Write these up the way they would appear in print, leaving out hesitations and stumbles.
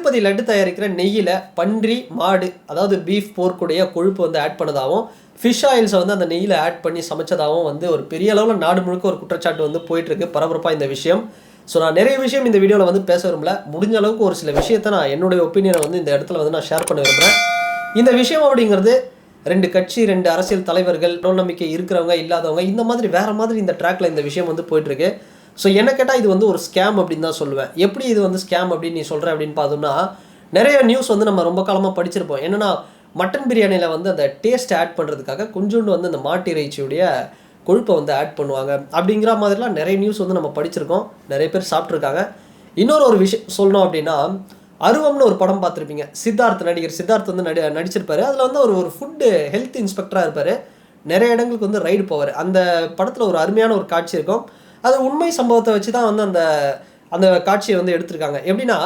திருப்பதி லட்டு தயாரிக்கிற நெய்யில் பன்றி மாடு அதாவது பீஃப் போர்க்குடைய கொழுப்பு வந்து ஆட் பண்ணதாகவும் ஃபிஷ் ஆயில்ஸை வந்து அந்த நெய்யில் ஆட் பண்ணி சமைச்சதாகவும் வந்து ஒரு பெரிய அளவில் நாடு முழுக்க ஒரு குற்றச்சாட்டு வந்து போயிட்டுருக்கு பரபரப்பாக இந்த விஷயம். ஸோ நான் நிறைய விஷயம் இந்த வீடியோவில் வந்து பேச விரும்பல. முடிஞ்ச அளவுக்கு ஒரு சில விஷயத்தை நான் என்னுடைய ஒப்பீனியனை வந்து இந்த இடத்துல வந்து நான் ஷேர் பண்ண விரும்புகிறேன். இந்த விஷயம் அப்படிங்கிறது 2 கட்சி 2 அரசியல் தலைவர்கள் நம்பிக்கை இருக்கிறவங்க இல்லாதவங்க இந்த மாதிரி வேறு மாதிரி இந்த ட்ராக்ல இந்த விஷயம் வந்து போயிட்டுருக்கு. ஸோ என்ன கேட்டால் இது வந்து ஒரு ஸ்கேம் அப்படின்னு தான் சொல்லுவேன். எப்படி இது வந்து ஸ்கேம் அப்படின்னு நீ சொல்கிற அப்படின்னு பார்த்தோம்னா, நிறைய நியூஸ் வந்து நம்ம ரொம்ப காலமாக படிச்சிருப்போம். என்னென்னா மட்டன் பிரியாணியில் வந்து அந்த டேஸ்ட் ஆட் பண்ணுறதுக்காக கொஞ்சோண்டு வந்து அந்த மாட்டு இறைச்சியுடைய கொழுப்பை வந்து ஆட் பண்ணுவாங்க அப்படிங்கிற மாதிரிலாம் நிறைய நியூஸ் வந்து நம்ம படிச்சிருக்கோம். நிறைய பேர் சாப்பிட்ருக்காங்க. ஒரு விஷயம் சொல்லணும் அப்படின்னா, அருவம்னு ஒரு படம் பார்த்துருப்பீங்க. நடிகர் சித்தார்த் வந்து நடிச்சிருப்பாரு. அதில் வந்து ஒரு ஃபுட்டு ஹெல்த் இன்ஸ்பெக்டராக இருப்பார். நிறைய இடங்களுக்கு வந்து ரைடு போவார். அந்த படத்தில் ஒரு அருமையான ஒரு காட்சி இருக்கும். அது உண்மை சம்பவத்தை வச்சு தான் வந்து அந்த காட்சியை வந்து எடுத்திருக்காங்க. எப்படின்னா,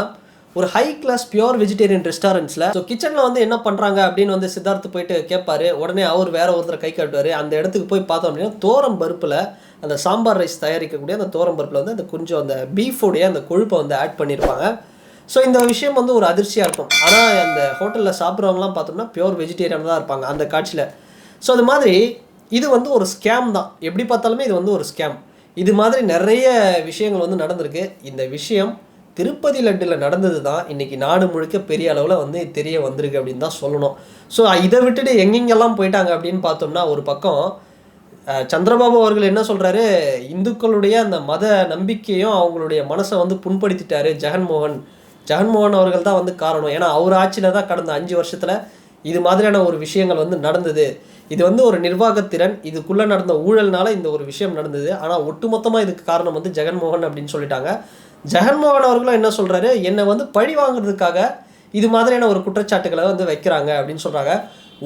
ஒரு ஹை கிளாஸ் பியூர் வெஜிடேரியன் ரெஸ்டாரண்ட்ஸில் ஸோ கிச்சனில் வந்து என்ன பண்ணுறாங்க அப்படின்னு வந்து சித்தார்த்து போயிட்டு கேட்பாரு. உடனே அவர் வேற ஒருத்தரை கை காட்டுவார். அந்த இடத்துக்கு போய் பார்த்தோம் அப்படின்னா, தோரம் பருப்பில் அந்த சாம்பார் ரைஸ் தயாரிக்கக்கூடிய அந்த தோரம் பருப்பில் வந்து அந்த கொஞ்சம் அந்த பீஃபோடைய அந்த கொழுப்பை வந்து ஆட் பண்ணியிருப்பாங்க. ஸோ இந்த விஷயம் வந்து ஒரு அதிர்ச்சியாக இருக்கும். ஆனால் அந்த ஹோட்டலில் சாப்பிட்றவங்களாம் பார்த்தோம்னா பியூர் வெஜிடேரியன் தான் இருப்பாங்க அந்த காட்சியில். ஸோ அது மாதிரி இது வந்து ஒரு ஸ்கேம் தான். எப்படி பார்த்தாலுமே இது வந்து ஒரு ஸ்கேம். இது மாதிரி நிறைய விஷயங்கள் வந்து நடந்திருக்கு. இந்த விஷயம் திருப்பதி லட்டில் நடந்தது தான் இன்றைக்கி நாடு முழுக்க பெரிய அளவில் வந்து தெரிய வந்திருக்கு அப்படின்னு தான் சொல்லணும். ஸோ இதை விட்டுட்டு எங்கெங்கெல்லாம் போயிட்டாங்க அப்படின்னு பார்த்தோம்னா, ஒரு பக்கம் சந்திரபாபு அவர்கள் என்ன சொல்கிறாரு, இந்துக்களுடைய அந்த மத நம்பிக்கையும் அவங்களுடைய மனசை வந்து புண்படுத்திட்டாரு ஜெகன்மோகன் அவர்கள் தான் வந்து காரணம். ஏன்னா அவர் ஆட்சியில் தான் கடந்த 5 வருஷத்தில் இது மாதிரியான ஒரு விஷயங்கள் வந்து நடந்தது. இது வந்து ஒரு நிர்வாகத்திறன், இதுக்குள்ளே நடந்த ஊழல்னால இந்த ஒரு விஷயம் நடந்தது. ஆனால் ஒட்டுமொத்தமாக இதுக்கு காரணம் வந்து ஜெகன்மோகன் அப்படின்னு சொல்லிட்டாங்க. ஜெகன்மோகன் அவர்களும் என்ன சொல்கிறாரு, என்னை வந்து பழி வாங்குறதுக்காக இது மாதிரியான ஒரு குற்றச்சாட்டுகளை வந்து வைக்கிறாங்க அப்படின்னு சொல்கிறாங்க.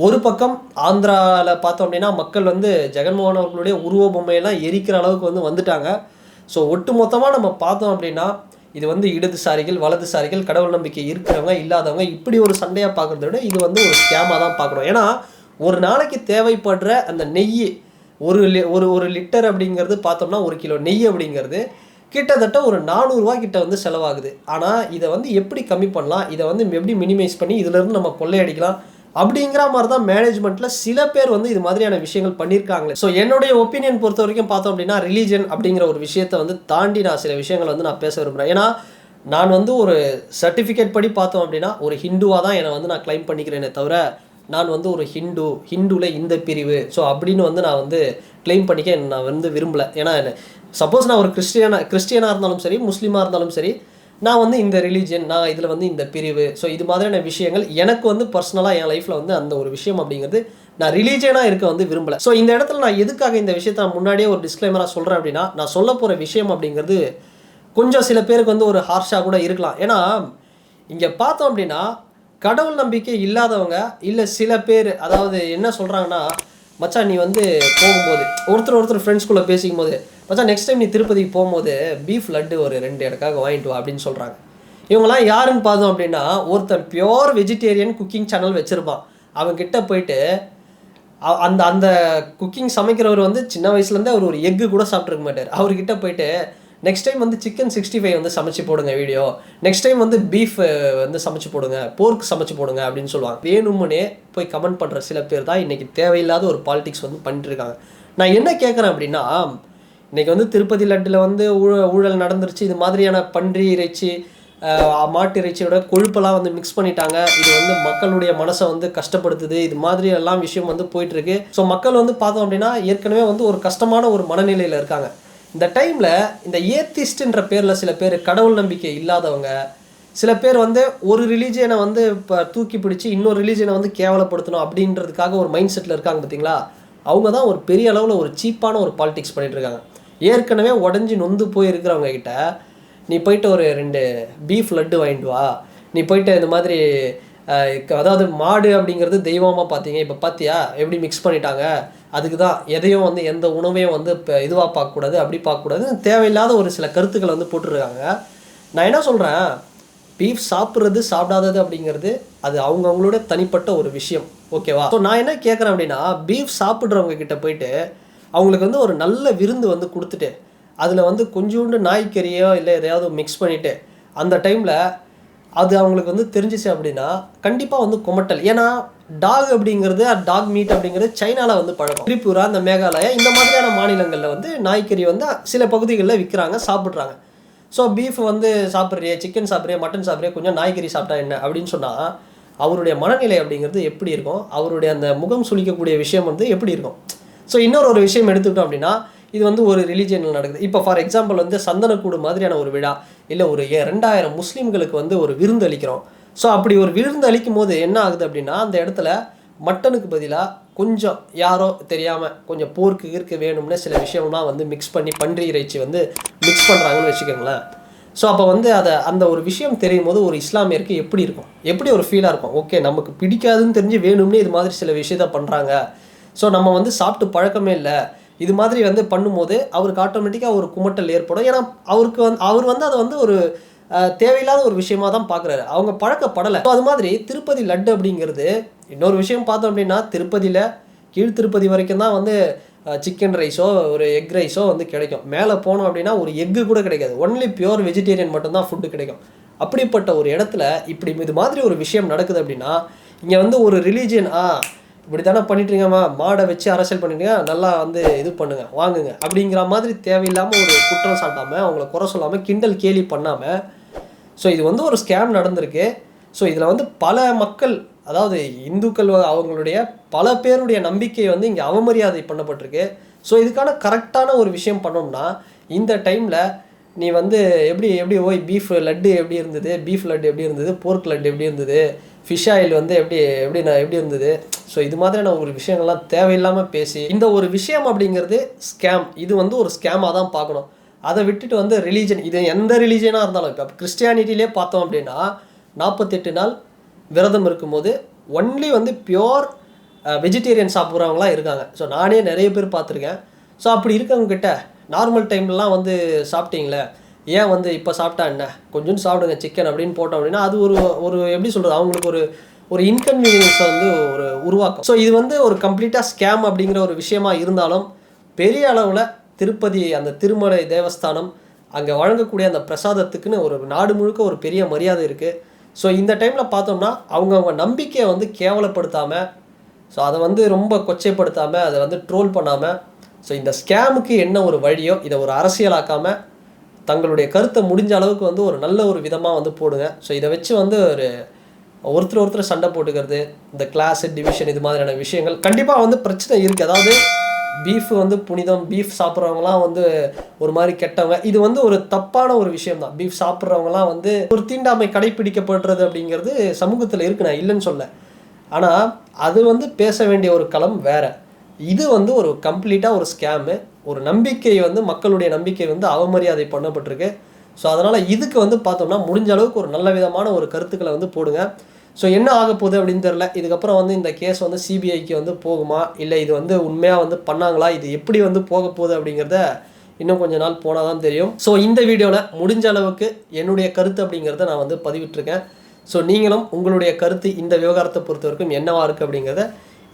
ஒரு பக்கம் ஆந்திராவில் பார்த்தோம் அப்படின்னா மக்கள் வந்து ஜெகன்மோகன் அவர்களுடைய உருவ பொம்மையெல்லாம் எரிக்கிற அளவுக்கு வந்து வந்துட்டாங்க. ஸோ ஒட்டு மொத்தமாக நம்ம பார்த்தோம் அப்படின்னா, இது வந்து இடதுசாரிகள் வலதுசாரிகள் கடவுள் நம்பிக்கை இருக்கிறவங்க இல்லாதவங்க இப்படி ஒரு சண்டையாக பார்க்குறத விட இது வந்து ஒரு ஸ்கேமாக தான் பார்க்குறோம். ஏன்னா ஒரு நாளைக்கு தேவைப்படுற அந்த நெய் ஒரு லிட்டர் அப்படிங்கிறது பார்த்தோம்னா 1 கிலோ நெய் அப்படிங்கிறது கிட்டத்தட்ட ஒரு 400 ரூபா கிட்ட வந்து செலவாகுது. ஆனால் இதை வந்து எப்படி கம்மி பண்ணலாம், இதை வந்து எப்படி மினிமைஸ் பண்ணி இதிலேருந்து நம்ம கொள்ளையடிக்கலாம் அப்படிங்கிற மாதிரி தான் மேனேஜ்மெண்ட்டில் சில பேர் வந்து இது மாதிரியான விஷயங்கள் பண்ணியிருக்காங்களே. ஸோ என்னுடைய ஒப்பீனியன் பொறுத்த வரைக்கும் பார்த்தோம் அப்படின்னா, ரிலீஜன் அப்படிங்கிற ஒரு விஷயத்தை வந்து தாண்டி நான் சில விஷயங்கள் வந்து நான் பேச விரும்புகிறேன். ஏன்னா நான் வந்து ஒரு சர்டிஃபிகேட் படி பார்த்தோம் அப்படின்னா ஒரு ஹிந்துவாக தான் என்னை வந்து நான் கிளைம் பண்ணிக்கிறேனே தவிர, நான் வந்து ஒரு ஹிந்துவில் இந்த பிரிவு ஸோ அப்படின்னு வந்து நான் வந்து கிளைம் பண்ணிக்க நான் வந்து விரும்பலை. ஏன்னா சப்போஸ் நான் ஒரு கிறிஸ்டியனாக இருந்தாலும் சரி, முஸ்லீமாக இருந்தாலும் சரி, நான் வந்து இந்த ரிலீஜன், நான் இதில் வந்து இந்த பிரிவு ஸோ இது மாதிரியான விஷயங்கள் எனக்கு வந்து பர்சனலாக என் லைஃப்பில் வந்து அந்த ஒரு விஷயம் அப்படிங்கிறது நான் ரிலீஜியனாக இருக்க வந்து விரும்பலை. ஸோ இந்த இடத்துல நான் எதுக்காக இந்த விஷயத்தை நான் முன்னாடியே ஒரு டிஸ்க்ளைமராக சொல்கிறேன் அப்படின்னா, நான் சொல்ல போகிற விஷயம் அப்படிங்கிறது கொஞ்சம் சில பேருக்கு வந்து ஒரு ஹார்ஷாக கூட இருக்கலாம். ஏன்னா இங்கே பார்த்தோம் அப்படின்னா கடவுள் நம்பிக்கை இல்லாதவங்க இல்லை சில பேர் அதாவது என்ன சொல்கிறாங்கன்னா, மச்சான் நீ வந்து போகும்போது ஒருத்தர் ஃப்ரெண்ட்ஸ்குள்ளே பேசிக்கும் போது, மச்சான் நெக்ஸ்ட் டைம் நீ திருப்பதிக்கு போகும்போது பீஃப் லட்டு ஒரு 2 எனக்காக வாங்கிட்டு வா அப்படின்னு சொல்கிறாங்க. இவங்கெல்லாம் யாருன்னு பார்த்தோம் அப்படின்னா, ஒருத்தன் பியோர் வெஜிடேரியன் குக்கிங் சேனல் வச்சுருப்பான். அவன்கிட்ட போயிட்டு அந்த குக்கிங் சமைக்கிறவர் வந்து சின்ன வயசுலேருந்தே அவர் ஒரு எக்கு கூட சாப்பிட்ருக்க மாட்டார். அவர்கிட்ட போயிட்டு நெக்ஸ்ட் டைம் வந்து சிக்கன் 65 வந்து சமைச்சு போடுங்க வீடியோ, நெக்ஸ்ட் டைம் வந்து பீஃப் வந்து சமைச்சு போடுங்க, போர்க் சமைச்சு போடுங்க அப்படின்னு சொல்லுவாங்க. வேணும்னே போய் கமெண்ட் பண்ணுற சில பேர் தான் இன்றைக்கி தேவையில்லாத ஒரு பாலிடிக்ஸ் வந்து பண்ணிட்டு இருக்காங்க. நான் என்ன கேட்குறேன் அப்படின்னா, இன்றைக்கி வந்து திருப்பதி லட்டில் வந்து ஊழல் நடந்துருச்சு. இது மாதிரியான பன்றி இறைச்சி மாட்டு இறைச்சியோட கொழுப்பெல்லாம் வந்து மிக்ஸ் பண்ணிட்டாங்க. இது வந்து மக்களுடைய மனசை வந்து கஷ்டப்படுத்துது. இது மாதிரி எல்லாம் விஷயம் வந்து போயிட்டுருக்கு. ஸோ மக்கள் வந்து பார்த்தோம் அப்படின்னா ஏற்கனவே வந்து ஒரு கஷ்டமான ஒரு மனநிலையில் இருக்காங்க. இந்த டைமில் இந்த ஏத்திஸ்ட்ன்ற பேரில் சில பேர் கடவுள் நம்பிக்கை இல்லாதவங்க, சில பேர் வந்து ஒரு ரிலீஜியனை வந்து இப்போ தூக்கி பிடிச்சி இன்னொரு ரிலீஜியனை வந்து கேவலப்படுத்தணும் அப்படின்றதுக்காக ஒரு மைண்ட் செட்டில் இருக்காங்க பார்த்தீங்களா, அவங்க தான் ஒரு பெரிய அளவில் ஒரு சீப்பான ஒரு பாலிடிக்ஸ் பண்ணிகிட்ருக்காங்க. ஏற்கனவே உடஞ்சி நொந்து போயிருக்கிறவங்க கிட்ட நீ போயிட்டு ஒரு 2 பீஃப் லட்டு வாங்கிட்டு வா, நீ போயிட்டு இந்த மாதிரி அதாவது மாடு அப்படிங்கிறது தெய்வமாக பார்த்தீங்க, இப்போ பார்த்தியா எப்படி மிக்ஸ் பண்ணிட்டாங்க, அதுக்கு தான் எதையும் வந்து எந்த உணவையும் வந்து இப்போ இதுவாக பார்க்கக்கூடாது அப்படி பார்க்கக்கூடாது தேவையில்லாத ஒரு சில கருத்துக்களை வந்து போட்டுருக்காங்க. நான் என்ன சொல்கிறேன், பீஃப் சாப்பிட்றது சாப்பிடாதது அப்படிங்கிறது அது அவங்கவுங்களோட தனிப்பட்ட ஒரு விஷயம், ஓகேவா? ஸோ நான் என்ன கேட்குறேன் அப்படின்னா, பீஃப் சாப்பிட்றவங்க கிட்ட போயிட்டு அவங்களுக்கு வந்து ஒரு நல்ல விருந்து வந்து கொடுத்துட்டு அதில் வந்து கொஞ்சோண்டு நாய்க்கறியோ இல்லை எதையாவது மிக்ஸ் பண்ணிவிட்டு அந்த டைமில் அது அவங்களுக்கு வந்து தெரிஞ்சிச்சு அப்படின்னா கண்டிப்பாக வந்து குமட்டல். ஏன்னா டாக் அப்படிங்கிறது டாக் மீட் அப்படிங்கிறது சைனாவில் வந்து பழக்கம். திரிபுரா, இந்த மேகாலயா இந்த மாதிரியான மாநிலங்களில் வந்து நாய்க்கறி வந்து சில பகுதிகளில் விற்கிறாங்க, சாப்பிட்றாங்க. ஸோ பீஃப் வந்து சாப்பிட்றியே, சிக்கன் சாப்பிட்றியே, மட்டன் சாப்பிட்றியே, கொஞ்சம் நாய்க்கறி சாப்பிட்டா என்ன அப்படின்னு சொன்னால் அவருடைய மனநிலை அப்படிங்கிறது எப்படி இருக்கும், அவருடைய அந்த முகம் சுளிக்கக்கூடிய விஷயம் வந்து எப்படி இருக்கும். ஸோ இன்னொரு விஷயம் எடுத்துக்கிட்டோம் அப்படின்னா இது வந்து ஒரு ரிலீஜியனில் நடக்குது. இப்போ ஃபார் எக்ஸாம்பிள் வந்து சந்தனக்கூடு மாதிரியான ஒரு விழா, இல்லை ஒரு 2000 முஸ்லீம்களுக்கு வந்து ஒரு விருந்து அளிக்கிறோம். ஸோ அப்படி ஒரு விருந்து அளிக்கும் போது என்ன ஆகுது அப்படின்னா அந்த இடத்துல மட்டனுக்கு பதிலாக கொஞ்சம் யாரோ தெரியாமல் கொஞ்சம் போர்க்கு வேணும்னு சில விஷயம்லாம் வந்து மிக்ஸ் பண்ணி பன்றி இறைச்சி வந்து மிக்ஸ் பண்ணுறாங்கன்னு வச்சுக்கோங்களேன். ஸோ அப்போ வந்து அந்த ஒரு விஷயம் தெரியும் போது ஒரு இஸ்லாமியருக்கு எப்படி இருக்கும், எப்படி ஒரு ஃபீலாக இருக்கும். ஓகே, நமக்கு பிடிக்காதுன்னு தெரிஞ்சு வேணும்னே இது மாதிரி சில விஷயத்த பண்ணுறாங்க. ஸோ நம்ம வந்து சாப்பிட்டு பழக்கமே இல்லை, இது மாதிரி வந்து பண்ணும்போது அவருக்கு ஆட்டோமேட்டிக்காக ஒரு குமட்டல் ஏற்படும். ஏன்னா அவர் வந்து அதை வந்து ஒரு தேவையில்லாத ஒரு விஷயமா தான் பார்க்குறாரு, அவங்க பழக்கப்படலை. ஸோ அது மாதிரி திருப்பதி லட்டு அப்படிங்கிறது இன்னொரு விஷயம் பார்த்தோம் அப்படின்னா திருப்பதியில் கீழ் திருப்பதி வரைக்கும் தான் வந்து சிக்கன் ரைஸோ ஒரு எக் ரைஸோ வந்து கிடைக்கும். மேலே போனோம் அப்படின்னா ஒரு எக்கு கூட கிடைக்காது, ஒன்லி பியூர் வெஜிடேரியன் மட்டும்தான் ஃபுட்டு கிடைக்கும். அப்படிப்பட்ட ஒரு இடத்துல இப்படி இது மாதிரி ஒரு விஷயம் நடக்குது அப்படின்னா இங்கே வந்து ஒரு ரிலீஜியன் இப்படி தானே பண்ணிட்டுருங்கம்மா, மாடை வச்சு அரசியல் பண்ணிட்டுங்க, நல்லா வந்து இது பண்ணுங்க வாங்குங்க அப்படிங்கிற மாதிரி தேவையில்லாமல் ஒரு குற்றம் சாட்டாமல் அவங்கள குறை சொல்லாமல் கிண்டல் கேலி பண்ணாமல். ஸோ இது வந்து ஒரு ஸ்கேம் நடந்திருக்கு. ஸோ இதில் வந்து பல மக்கள், அதாவது இந்துக்கள் அவங்களுடைய பல பேருடைய நம்பிக்கை வந்து இங்கே அவமரியாதை பண்ணப்பட்டிருக்கு. ஸோ இதுக்கான கரெக்டான ஒரு விஷயம் பண்ணோம்னா இந்த டைமில் நீ வந்து எப்படி ஓய் பீஃப் லட்டு எப்படி இருந்தது, பீஃப் லட்டு எப்படி இருந்தது, போர்க் லட்டு எப்படி இருந்தது, ஃபிஷ் ஆயில் வந்து எப்படி இருந்தது. ஸோ இது மாதிரியான ஒரு விஷயங்கள்லாம் தேவையில்லாமல் பேசி இந்த ஒரு விஷயம் அப்படிங்கிறது ஸ்கேம், இது வந்து ஒரு ஸ்கேமாக தான் பார்க்கணும். அதை விட்டுட்டு வந்து ரிலீஜன், இது எந்த ரிலீஜனாக இருந்தாலும், இப்போ கிறிஸ்டியானிட்டிலே பார்த்தோம் அப்படின்னா 48 நாள் விரதம் இருக்கும்போது ஒன்லி வந்து பியோர் வெஜிடேரியன் சாப்பிட்றவங்களாம் இருக்காங்க. ஸோ நானே நிறைய பேர் பார்த்துருக்கேன். ஸோ அப்படி இருக்கவங்ககிட்ட நார்மல் டைம்லலாம் வந்து சாப்பிட்டீங்களே, ஏன் வந்து இப்போ சாப்பிட்டா என்ன, கொஞ்சம் சாப்பிடுங்க சிக்கன் அப்படின்னு போட்டோம் அப்படின்னா அது ஒரு எப்படி சொல்கிறது, அவங்களுக்கு ஒரு இன்கன்வீனியன்ஸை வந்து உருவாக்கும். ஸோ இது வந்து ஒரு கம்ப்ளீட்டாக ஸ்கேம் அப்படிங்கிற ஒரு விஷயமா இருந்தாலும் பெரிய அளவில் திருப்பதி அந்த திருமலை தேவஸ்தானம் அங்கே வழங்கக்கூடிய அந்த பிரசாதத்துக்குன்னு ஒரு நாடு முழுக்க ஒரு பெரிய மரியாதை இருக்குது. ஸோ இந்த டைமில் பார்த்தோம்னா அவங்கவுங்க நம்பிக்கையை வந்து கேவலப்படுத்தாமல், ஸோ அதை வந்து ரொம்ப கொச்சைப்படுத்தாமல், அதை வந்து ட்ரோல் பண்ணாமல், ஸோ இந்த ஸ்கேமுக்கு என்ன ஒரு வழியோ இதை ஒரு அரசியலாக்காமல் தங்களுடைய கருத்தை முடிஞ்ச அளவுக்கு வந்து ஒரு நல்ல ஒரு விதமாக வந்து போடுங்க. ஸோ இதை வச்சு வந்து ஒருத்தர் சண்டை போட்டுக்கிறது, இந்த கிளாஸு டிவிஷன் இது மாதிரியான விஷயங்கள் கண்டிப்பாக வந்து பிரச்சனை இருக்குது. அதாவது பீஃப் வந்து புனிதம், பீஃப் சாப்பிட்றவங்களாம் வந்து ஒரு மாதிரி கெட்டவங்க, இது வந்து ஒரு தப்பான ஒரு விஷயம் தான். பீஃப் சாப்பிட்றவங்களாம் வந்து ஒரு தீண்டாமை கடைப்பிடிக்கப்படுறது அப்படிங்கிறது சமூகத்தில் இருக்கு, நான் இல்லைன்னு சொல்ல. ஆனால் அது வந்து பேச வேண்டிய ஒரு களம் வேறு. இது வந்து ஒரு கம்ப்ளீட்டாக ஒரு ஸ்கேமு, ஒரு நம்பிக்கை வந்து மக்களுடைய நம்பிக்கை வந்து அவமரியாதை பண்ணப்பட்டிருக்கு. ஸோ அதனால் இதுக்கு வந்து பார்த்தோம்னா முடிஞ்ச அளவுக்கு ஒரு நல்ல விதமான ஒரு கருத்துக்களை வந்து போடுங்க. ஸோ என்ன ஆக போகுது அப்படின்னு தெரில. இதுக்கப்புறம் வந்து இந்த கேஸ் வந்து சிபிஐக்கு வந்து போகுமா, இல்லை இது வந்து உண்மையாக வந்து பண்ணாங்களா, இது எப்படி வந்து போக போகுது அப்படிங்கிறத இன்னும் கொஞ்ச நாள் போனால் தான் தெரியும். ஸோ இந்த வீடியோவில் முடிஞ்ச அளவுக்கு என்னுடைய கருத்து அப்படிங்கிறத நான் வந்து பதிவிட்டிருக்கேன். ஸோ நீங்களும் உங்களுடைய கருத்து இந்த விவகாரத்தை பொறுத்த வரைக்கும் என்னவாக இருக்குது அப்படிங்கிறத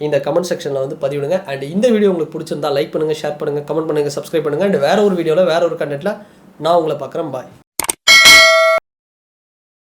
இந்த கமெண்ட் செக்ஷனில் வந்து பதிவிடுங்க. அண்ட் இந்த வீடியோ உங்களுக்கு பிடிச்சிருந்தா லைக் பண்ணுங்கள், ஷேர் பண்ணுங்கள், கமெண்ட் பண்ணுங்கள், சப்ஸ்கிரைப் பண்ணுங்கள். அண்ட் வேறு ஒரு வீடியோவில் வேறு ஒரு கண்டென்ட்டில் நான் உங்களை பார்க்குறேன். பாய்.